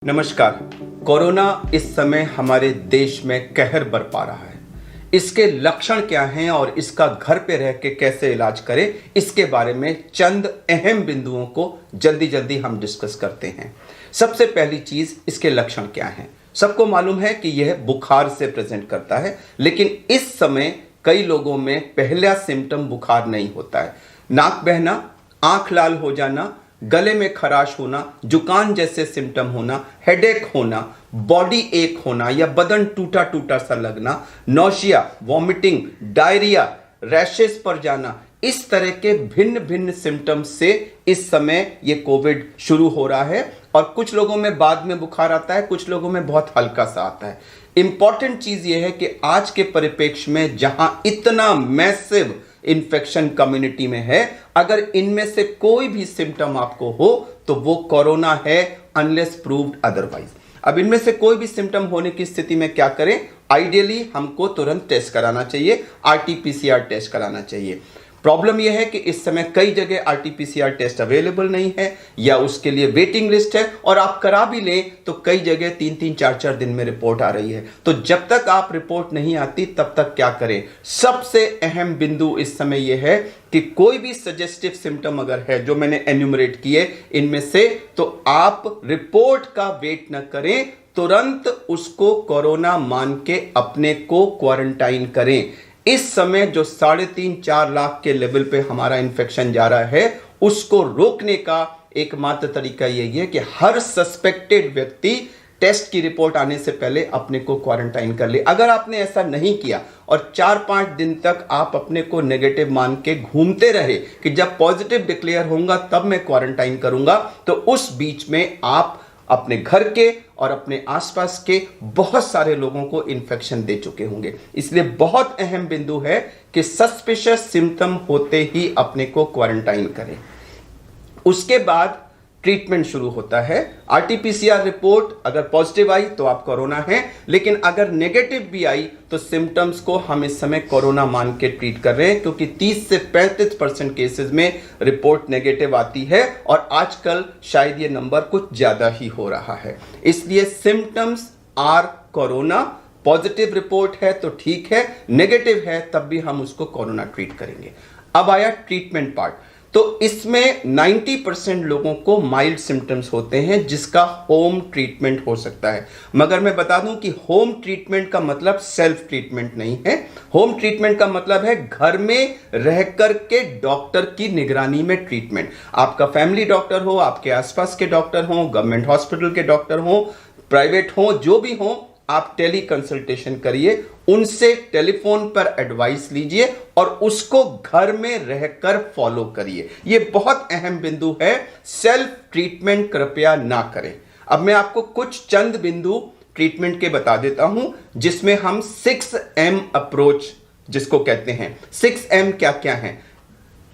नमस्कार। कोरोना इस समय हमारे देश में कहर बरपा रहा है। इसके लक्षण क्या हैं और इसका घर पे रह के कैसे इलाज करें, इसके बारे में चंद अहम बिंदुओं को जल्दी जल्दी हम डिस्कस करते हैं। सबसे पहली चीज, इसके लक्षण क्या हैं। सबको मालूम है कि यह बुखार से प्रेजेंट करता है, लेकिन इस समय कई लोगों में पहला सिम्टम बुखार नहीं होता है। नाक बहना, आंख लाल हो जाना, गले में खराश होना, जुकाम जैसे सिम्टम होना, हेडेक होना, बॉडी एक होना या बदन टूटा टूटा सा लगना, नौशिया, वॉमिटिंग, डायरिया, रैशेस पर जाना, इस तरह के भिन्न भिन्न सिम्टम्स से इस समय ये कोविड शुरू हो रहा है। और कुछ लोगों में बाद में बुखार आता है, कुछ लोगों में बहुत हल्का सा आता है। इंपॉर्टेंट चीज ये है कि आज के परिप्रेक्ष्य में जहां इतना मैसिव इन्फेक्शन कम्युनिटी में है, अगर इनमें से कोई भी सिम्टम आपको हो तो वो कोरोना है, अनलेस प्रूव्ड अदरवाइज। अब इनमें से कोई भी सिम्टम होने की स्थिति में क्या करें? आइडियली हमको तुरंत टेस्ट कराना चाहिए, आरटी-पीसीआर टेस्ट कराना चाहिए। प्रॉब्लम यह है कि इस समय कई जगह आरटी-पीसीआर टेस्ट अवेलेबल नहीं है या उसके लिए वेटिंग लिस्ट है, और आप करा भी लें तो कई जगह 3-3, 4-4 दिन में रिपोर्ट आ रही है। तो जब तक आप रिपोर्ट नहीं आती तब तक क्या करें? सबसे अहम बिंदु इस समय यह है कि कोई भी सजेस्टिव सिम्टम अगर है जो मैंने एन्यूमरेट किए इनमें से, तो आप रिपोर्ट का वेट न करें, तुरंत उसको कोरोना मान के अपने को क्वारंटाइन करें। इस समय जो 3.5-4 लाख के लेवल पे हमारा इन्फेक्शन जा रहा है, उसको रोकने का एकमात्र तरीका यही है कि हर सस्पेक्टेड व्यक्ति टेस्ट की रिपोर्ट आने से पहले अपने को क्वारंटाइन कर ले। अगर आपने ऐसा नहीं किया और 4-5 दिन तक आप अपने को नेगेटिव मान के घूमते रहे कि जब पॉजिटिव डिक्लेयर होगा तब मैं क्वारंटाइन करूंगा, तो उस बीच में आप अपने घर के और अपने आसपास के बहुत सारे लोगों को इन्फेक्शन दे चुके होंगे। इसलिए बहुत अहम बिंदु है कि सस्पिशियस सिम्टम होते ही अपने को क्वारंटाइन करें। उसके बाद ट्रीटमेंट शुरू होता है। आरटी-पीसीआर रिपोर्ट अगर पॉजिटिव आई तो आप कोरोना हैं, लेकिन अगर नेगेटिव भी आई तो सिम्टम्स को हम इस समय कोरोना मान के ट्रीट कर रहे हैं, क्योंकि 30 से 35% केसेस में रिपोर्ट नेगेटिव आती है और आजकल शायद ये नंबर कुछ ज्यादा ही हो रहा है। इसलिए symptoms are corona. Positive report है तो ठीक है, नेगेटिव है तब भी हम उसको कोरोना ट्रीट करेंगे। अब आया ट्रीटमेंट पार्ट। तो इसमें 90% लोगों को माइल्ड सिम्टम्स होते हैं जिसका होम ट्रीटमेंट हो सकता है। मगर मैं बता दूं कि होम ट्रीटमेंट का मतलब सेल्फ ट्रीटमेंट नहीं है। होम ट्रीटमेंट का मतलब है घर में रह कर के डॉक्टर की निगरानी में ट्रीटमेंट। आपका फैमिली डॉक्टर हो, आपके आसपास के डॉक्टर हो, गवर्नमेंट हॉस्पिटल के डॉक्टर हो, प्राइवेट हो, जो भी हो, आप टेली कंसल्टेशन करिए, उनसे टेलीफोन पर एडवाइस लीजिए और उसको घर में रहकर फॉलो करिए। यह बहुत अहम बिंदु है। सेल्फ ट्रीटमेंट कृपया ना करें। अब मैं आपको कुछ चंद बिंदु ट्रीटमेंट के बता देता हूं, जिसमें हम 6M अप्रोच जिसको कहते हैं। 6M क्या क्या है?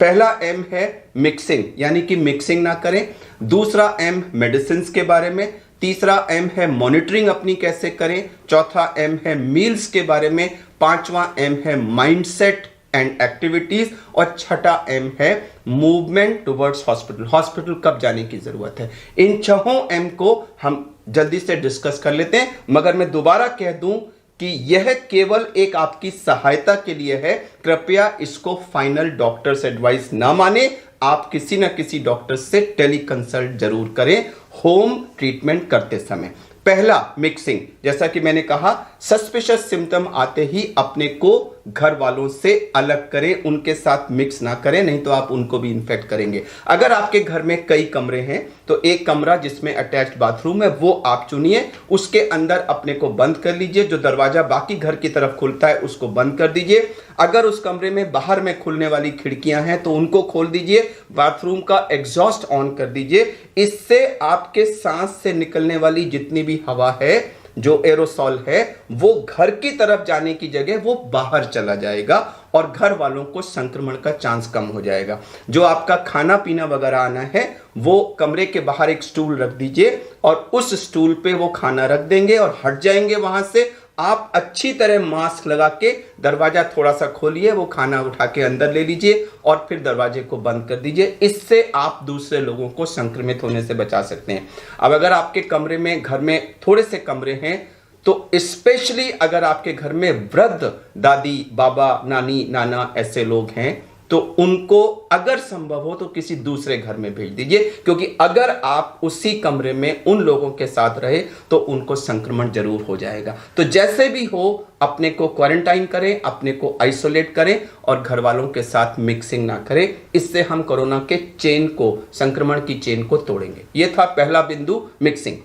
पहला M है मिक्सिंग, यानी कि मिक्सिंग ना करें। दूसरा M मेडिसिन के बारे में। तीसरा M है मॉनिटरिंग अपनी कैसे करें। चौथा M है मील्स के बारे में। पांचवा M है माइंडसेट एंड एक्टिविटीज। और छठा M है मूवमेंट टुवर्ड्स हॉस्पिटल। हॉस्पिटल कब जाने की जरूरत है। इन 6 M को हम जल्दी से डिस्कस कर लेते हैं, मगर मैं दोबारा कह दूं कि यह केवल एक आपकी सहायता के लिए है। कृपया इसको फाइनल डॉक्टर्स एडवाइस ना माने। आप किसी ना किसी डॉक्टर से टेली कंसल्ट जरूर करें होम ट्रीटमेंट करते समय। पहला मिक्सिंग, जैसा कि मैंने कहा, सस्पिशियस सिम्टम आते ही अपने को घर वालों से अलग करें, उनके साथ मिक्स ना करें, नहीं तो आप उनको भी इन्फेक्ट करेंगे। अगर आपके घर में कई कमरे हैं तो एक कमरा जिसमें अटैच्ड बाथरूम है वो आप चुनिए, उसके अंदर अपने को बंद कर लीजिए। जो दरवाजा बाकी घर की तरफ खुलता है उसको बंद कर दीजिए। अगर उस कमरे में बाहर में खुलने वाली खिड़कियां हैं तो उनको खोल दीजिए। बाथरूम का एग्जॉस्ट ऑन कर दीजिए। इससे आपके सांस से निकलने वाली जितनी भी हवा है, जो एरोसॉल है, वो घर की तरफ जाने की जगह वो बाहर चला जाएगा और घर वालों को संक्रमण का चांस कम हो जाएगा। जो आपका खाना पीना वगैरह आना है वो कमरे के बाहर एक स्टूल रख दीजिए और उस स्टूल पे वो खाना रख देंगे और हट जाएंगे वहां से। आप अच्छी तरह मास्क लगा के दरवाजा थोड़ा सा खोलिए, वो खाना उठा के अंदर ले लीजिए और फिर दरवाजे को बंद कर दीजिए। इससे आप दूसरे लोगों को संक्रमित होने से बचा सकते हैं। अब अगर आपके कमरे में, घर में थोड़े से कमरे हैं, तो स्पेशली अगर आपके घर में वृद्ध दादी, बाबा, नानी, नाना ऐसे लोग हैं, तो उनको अगर संभव हो तो किसी दूसरे घर में भेज दीजिए, क्योंकि अगर आप उसी कमरे में उन लोगों के साथ रहे तो उनको संक्रमण जरूर हो जाएगा। तो जैसे भी हो अपने को क्वारंटाइन करें, अपने को आइसोलेट करें और घर वालों के साथ मिक्सिंग ना करें। इससे हम कोरोना के चेन को, संक्रमण की चेन को तोड़ेंगे। यह था पहला बिंदु, मिक्सिंग।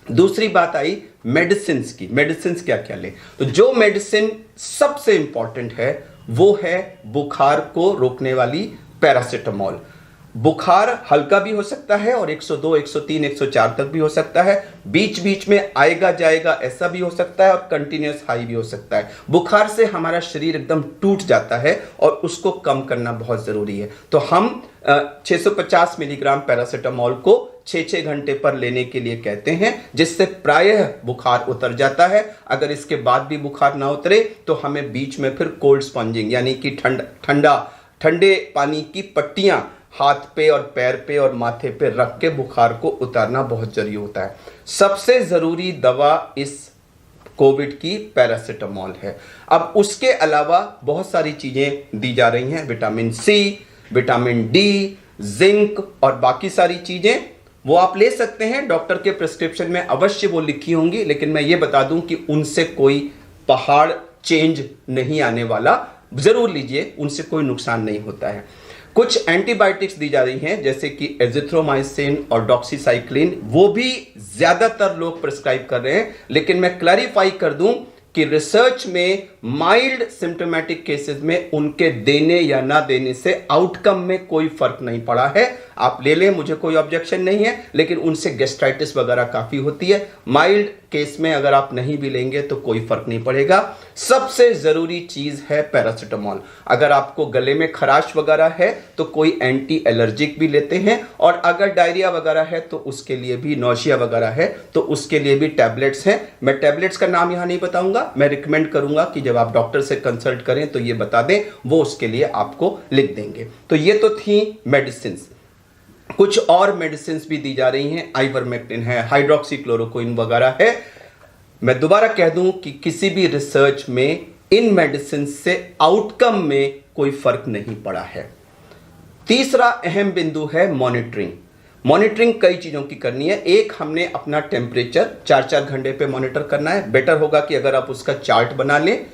दूसरी बात आई मेडिसिन की। मेडिसिन क्या क्या ले? तो जो मेडिसिन सबसे इंपॉर्टेंट है वो है बुखार को रोकने वाली पैरासिटामोल। बुखार हल्का भी हो सकता है और 102, 103, 104 तक भी हो सकता है। बीच बीच में आएगा जाएगा ऐसा भी हो सकता है और कंटिन्यूस हाई भी हो सकता है। बुखार से हमारा शरीर एकदम टूट जाता है और उसको कम करना बहुत जरूरी है। तो हम 650 मिलीग्राम पैरासिटामोल को 6-6 घंटे पर लेने के लिए कहते हैं, जिससे प्रायः बुखार उतर जाता है। अगर इसके बाद भी बुखार ना उतरे तो हमें बीच में फिर कोल्ड स्पॉन्जिंग यानी कि ठंडे पानी की पट्टियां हाथ पे और पैर पे और माथे पे रख के बुखार को उतारना बहुत जरूरी होता है। सबसे जरूरी दवा इस कोविड की पैरासिटामोल है। अब उसके अलावा बहुत सारी चीजें दी जा रही हैं, vitamin C, vitamin D, zinc और बाकी सारी चीजें, वो आप ले सकते हैं। डॉक्टर के प्रिस्क्रिप्शन में अवश्य वो लिखी होंगी, लेकिन मैं ये बता दूं कि उनसे कोई पहाड़ चेंज नहीं आने वाला। जरूर लीजिए, उनसे कोई नुकसान नहीं होता है। कुछ एंटीबायोटिक्स दी जा रही हैं जैसे कि एजिथ्रोमाइसिन और डॉक्सीसाइक्लिन, वो भी ज्यादातर लोग प्रिस्क्राइब कर रहे हैं। लेकिन मैं क्लैरिफाई कर दूं कि रिसर्च में माइल्ड सिम्टोमेटिक केसेस में उनके देने या ना देने से आउटकम में कोई फर्क नहीं पड़ा है। आप ले लें, मुझे कोई ऑब्जेक्शन नहीं है, लेकिन उनसे गैस्ट्राइटिस वगैरह काफी होती है। माइल्ड केस में अगर आप नहीं भी लेंगे तो कोई फर्क नहीं पड़ेगा। सबसे जरूरी चीज है पैरासिटामोल। अगर आपको गले में खराश वगैरह है तो कोई एंटी एलर्जिक भी लेते हैं, और अगर डायरिया वगैरह है तो उसके लिए भी, नौशिया वगैरह है तो उसके लिए भी टैबलेट्स हैं। मैं टैबलेट्स का नाम यहां नहीं बताऊंगा, मैं रिकमेंड करूंगा कि जब आप डॉक्टर से कंसल्ट करें तो ये बता दें, वो उसके लिए आपको लिख देंगे। तो ये तो थी मेडिसिन। कुछ और मेडिसिन भी दी जा रही हैं, आइवरमेक्टिन है, हाइड्रोक्सीक्लोरोक्विन वगैरह है। मैं दोबारा कह दूं कि किसी भी रिसर्च में इन मेडिसिन से आउटकम में कोई फर्क नहीं पड़ा है। तीसरा अहम बिंदु है मॉनिटरिंग। मॉनिटरिंग कई चीजों की करनी है। एक, हमने अपना टेम्परेचर 4-4 घंटे पे मॉनिटर करना है। बेटर होगा कि अगर आप उसका चार्ट बना लें।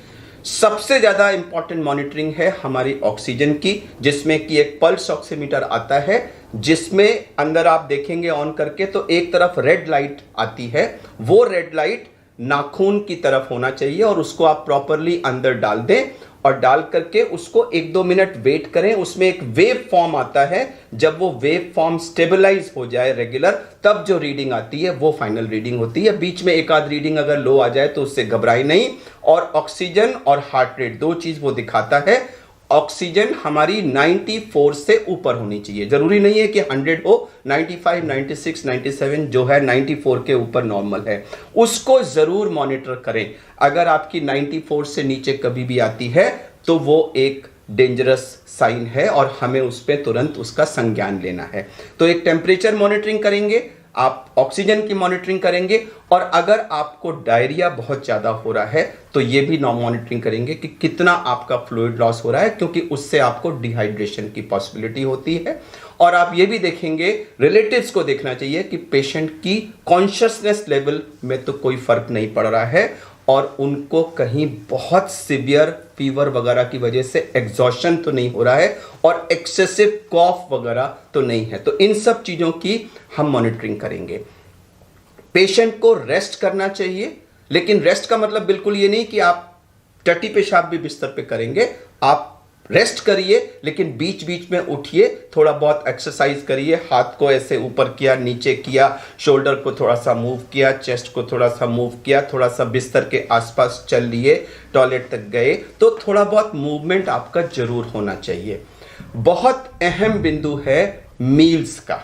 सबसे ज्यादा इंपॉर्टेंट मॉनिटरिंग है हमारी ऑक्सीजन की, जिसमें कि एक पल्स ऑक्सीमीटर आता है, जिसमें अंदर आप देखेंगे ऑन करके तो एक तरफ रेड लाइट आती है। वो रेड लाइट नाखून की तरफ होना चाहिए और उसको आप प्रॉपरली अंदर डाल दें और डाल करके उसको 1-2 मिनट वेट करें। उसमें एक वेव फॉर्म आता है, जब वो वेव फॉर्म स्टेबलाइज हो जाए रेगुलर, तब जो रीडिंग आती है वो फाइनल रीडिंग होती है। बीच में एक आध रीडिंग अगर लो आ जाए तो उससे घबराए नहीं। और ऑक्सीजन और हार्ट रेट, दो चीज वो दिखाता है। ऑक्सीजन हमारी 94 से ऊपर होनी चाहिए, जरूरी नहीं है कि 100 हो, 95, 96, 97 जो है 94 के ऊपर नॉर्मल है, उसको जरूर मॉनिटर करें। अगर आपकी 94 से नीचे कभी भी आती है तो वो एक डेंजरस साइन है और हमें उस पर तुरंत उसका संज्ञान लेना है। तो एक टेम्परेचर मॉनिटरिंग करेंगे, आप ऑक्सीजन की मॉनिटरिंग करेंगे, और अगर आपको डायरिया बहुत ज्यादा हो रहा है तो ये भी मॉनिटरिंग करेंगे कि कितना आपका फ्लूइड लॉस हो रहा है, क्योंकि उससे आपको डिहाइड्रेशन की पॉसिबिलिटी होती है। और आप ये भी देखेंगे, रिलेटिव्स को देखना चाहिए कि पेशेंट की कॉन्शियसनेस लेवल में तो कोई फर्क नहीं पड़ रहा है और उनको कहीं बहुत सिवियर फीवर वगैरह की वजह से एग्जॉशन तो नहीं हो रहा है और एक्सेसिव कॉफ वगैरह तो नहीं है। तो इन सब चीजों की हम मॉनिटरिंग करेंगे। पेशेंट को रेस्ट करना चाहिए, लेकिन रेस्ट का मतलब बिल्कुल ये नहीं कि आप टट्टी पेशाब भी बिस्तर पे करेंगे। आप रेस्ट करिए, लेकिन बीच बीच में उठिए, थोड़ा बहुत एक्सरसाइज करिए, हाथ को ऐसे ऊपर किया, नीचे किया, शोल्डर को थोड़ा सा मूव किया, चेस्ट को थोड़ा सा मूव किया, थोड़ा सा बिस्तर के आसपास चल लिए, टॉयलेट तक गए, तो थोड़ा बहुत मूवमेंट आपका जरूर होना चाहिए। बहुत अहम बिंदु है मील्स का।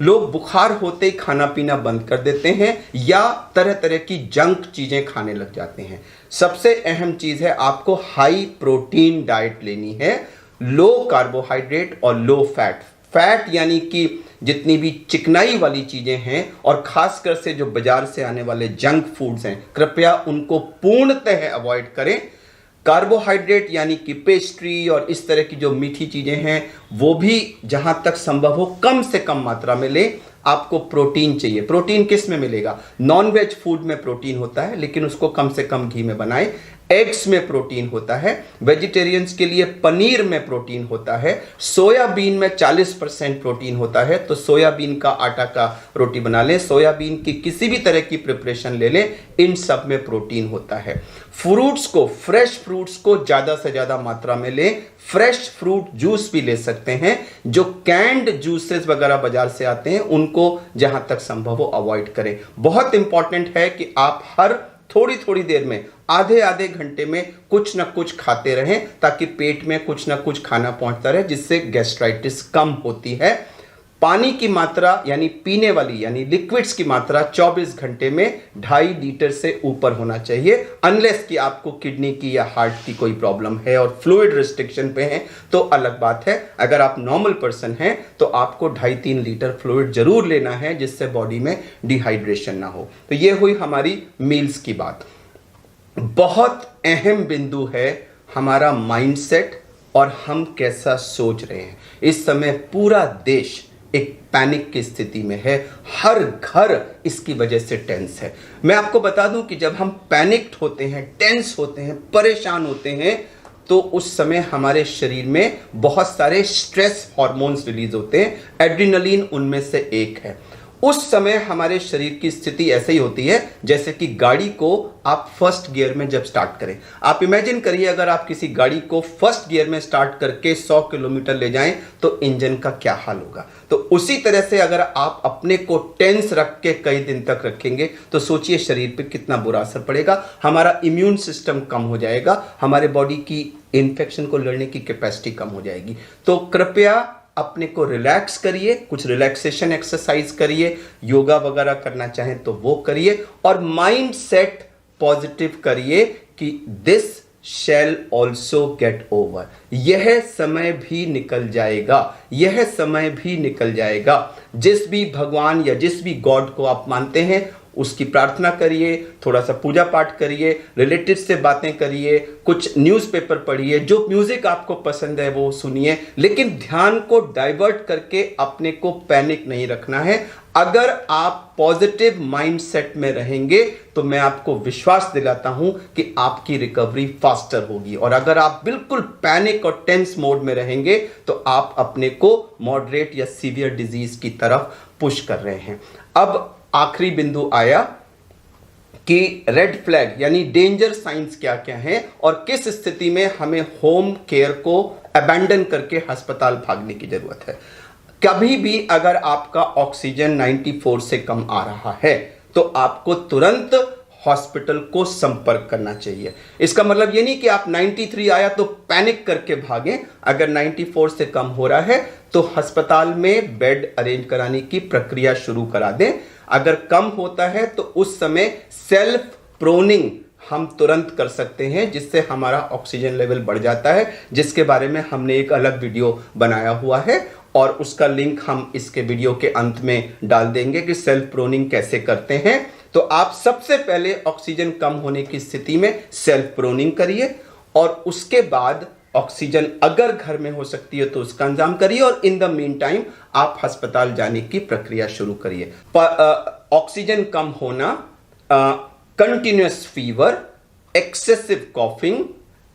लोग बुखार होते ही खाना पीना बंद कर देते हैं या तरह तरह की जंक चीजें खाने लग जाते हैं। सबसे अहम चीज है आपको हाई प्रोटीन डाइट लेनी है, लो कार्बोहाइड्रेट और लो फैट। फैट यानी कि जितनी भी चिकनाई वाली चीजें हैं और खासकर से जो बाजार से आने वाले जंक फूड्स हैं, कृपया उनको पूर्णतः अवॉइड करें। कार्बोहाइड्रेट यानी कि पेस्ट्री और इस तरह की जो मीठी चीजें हैं वो भी जहां तक संभव हो कम से कम मात्रा में लें। आपको प्रोटीन चाहिए। प्रोटीन किस में मिलेगा? नॉन वेज फूड में प्रोटीन होता है, लेकिन उसको कम से कम घी में बनाएं। एग्स में प्रोटीन होता है, वेजिटेरियंस के लिए पनीर में प्रोटीन होता है, सोयाबीन में 40% प्रोटीन होता है, तो सोयाबीन का आटा का रोटी बना लें, सोयाबीन की किसी भी तरह की प्रिपरेशन ले लें, इन सब में प्रोटीन होता है। फ्रूट्स को, फ्रेश फ्रूट्स को ज्यादा से ज्यादा मात्रा में लें। फ्रेश फ्रूट जूस भी ले सकते हैं। जो कैंड जूसेस वगैरह बाजार से आते हैं उनको जहां तक संभव हो अवॉइड करें। बहुत इंपॉर्टेंट है कि आप हर थोड़ी थोड़ी देर में, आधे आधे घंटे में कुछ ना कुछ खाते रहें ताकि पेट में कुछ ना कुछ खाना पहुंचता रहे, जिससे गैस्ट्राइटिस कम होती है। पानी की मात्रा यानी पीने वाली यानी लिक्विड्स की मात्रा 24 घंटे में 2.5 लीटर से ऊपर होना चाहिए, अनलेस कि आपको किडनी की या हार्ट की कोई प्रॉब्लम है और फ्लूइड रिस्ट्रिक्शन पे है तो अलग बात है। अगर आप नॉर्मल पर्सन हैं तो आपको 2.5-3 लीटर फ्लूइड जरूर लेना है, जिससे बॉडी में डिहाइड्रेशन ना हो। तो ये हुई हमारी मील्स की बात। बहुत अहम बिंदु है हमारा माइंडसेट और हम कैसा सोच रहे हैं। इस समय पूरा देश एक पैनिक की स्थिति में है, हर घर इसकी वजह से टेंस है। मैं आपको बता दूं कि जब हम पैनिक्ड होते हैं, टेंस होते हैं, परेशान होते हैं, तो उस समय हमारे शरीर में बहुत सारे स्ट्रेस हार्मोन्स रिलीज होते हैं, एड्रेनलिन उनमें से एक है। उस समय हमारे शरीर की स्थिति ऐसे ही होती है जैसे कि गाड़ी को आप फर्स्ट गियर में जब स्टार्ट करें। आप इमेजिन करिए अगर आप किसी गाड़ी को फर्स्ट गियर में स्टार्ट करके 100 किलोमीटर ले जाएं तो इंजन का क्या हाल होगा। तो उसी तरह से अगर आप अपने को टेंस रख के कई दिन तक रखेंगे तो सोचिए शरीर पे कितना बुरा असर पड़ेगा। हमारा इम्यून सिस्टम कम हो जाएगा, हमारे बॉडी की इन्फेक्शन को लड़ने की कैपेसिटी कम हो जाएगी। तो कृपया अपने को रिलैक्स करिए, कुछ रिलैक्सेशन एक्सरसाइज करिए, योगा वगैरह करना चाहें तो वो करिए और माइंड सेट पॉजिटिव करिए कि this shall also get over. यह समय भी निकल जाएगा, यह समय भी निकल जाएगा। जिस भी भगवान या जिस भी गॉड को आप मानते हैं उसकी प्रार्थना करिए, थोड़ा सा पूजा पाठ करिए, रिलेटिव्स से बातें करिए, कुछ न्यूज़पेपर पढ़िए, जो म्यूजिक आपको पसंद है वो सुनिए, लेकिन ध्यान को डाइवर्ट करके अपने को पैनिक नहीं रखना है। अगर आप पॉजिटिव माइंडसेट में रहेंगे तो मैं आपको विश्वास दिलाता हूं कि आपकी रिकवरी फास्टर होगी, और अगर आप बिल्कुल पैनिक और टेंस मोड में रहेंगे तो आप अपने को मॉडरेट या सीवियर डिजीज की तरफ पुश कर रहे हैं। अब आखिरी बिंदु आया कि रेड फ्लैग यानी डेंजर साइंस क्या क्या हैं और किस स्थिति में हमें होम केयर को अबैंडन करके अस्पताल भागने की जरूरत है। कभी भी अगर आपका ऑक्सीजन 94 से कम आ रहा है तो आपको तुरंत हॉस्पिटल को संपर्क करना चाहिए। इसका मतलब ये नहीं कि आप 93 आया तो पैनिक करके भागें। अगर 94 से कम हो रहा है तो अस्पताल में बेड अरेंज कराने की प्रक्रिया शुरू करा दें। अगर कम होता है तो उस समय सेल्फ प्रोनिंग हम तुरंत कर सकते हैं, जिससे हमारा ऑक्सीजन लेवल बढ़ जाता है, जिसके बारे में हमने एक अलग वीडियो बनाया हुआ है और उसका लिंक हम इसके वीडियो के अंत में डाल देंगे कि सेल्फ प्रोनिंग कैसे करते हैं। तो आप सबसे पहले ऑक्सीजन कम होने की स्थिति में सेल्फ प्रोनिंग करिए और उसके बाद ऑक्सीजन अगर घर में हो सकती है तो उसका इंतजाम करिए और इन द मीन टाइम आप अस्पताल जाने की प्रक्रिया शुरू करिए। ऑक्सीजन कम होना, continuous fever, excessive coughing,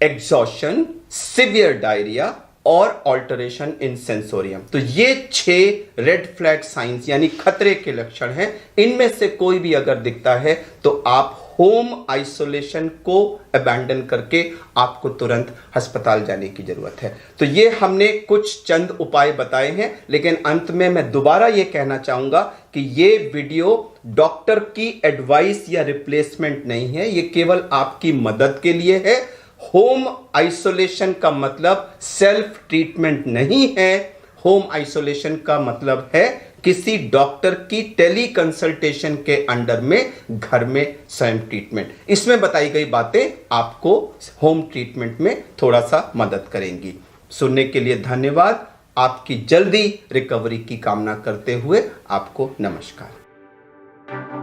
exhaustion, severe diarrhoea और ऑल्टरेशन इन सेंसोरियम, तो ये 6 रेड फ्लैग साइंस यानी खतरे के लक्षण हैं। इनमें से कोई भी अगर दिखता है तो आप होम आइसोलेशन को अबैंडन करके आपको तुरंत अस्पताल जाने की जरूरत है। तो ये हमने कुछ चंद उपाय बताए हैं, लेकिन अंत में मैं दोबारा ये कहना चाहूंगा कि ये वीडियो डॉक्टर की एडवाइस या रिप्लेसमेंट नहीं है, ये केवल आपकी मदद के लिए है। होम आइसोलेशन का मतलब सेल्फ ट्रीटमेंट नहीं है। होम आइसोलेशन का मतलब है किसी डॉक्टर की टेली कंसल्टेशन के अंडर में घर में स्वयं ट्रीटमेंट। इसमें बताई गई बातें आपको होम ट्रीटमेंट में थोड़ा सा मदद करेंगी। सुनने के लिए धन्यवाद। आपकी जल्दी रिकवरी की कामना करते हुए आपको नमस्कार।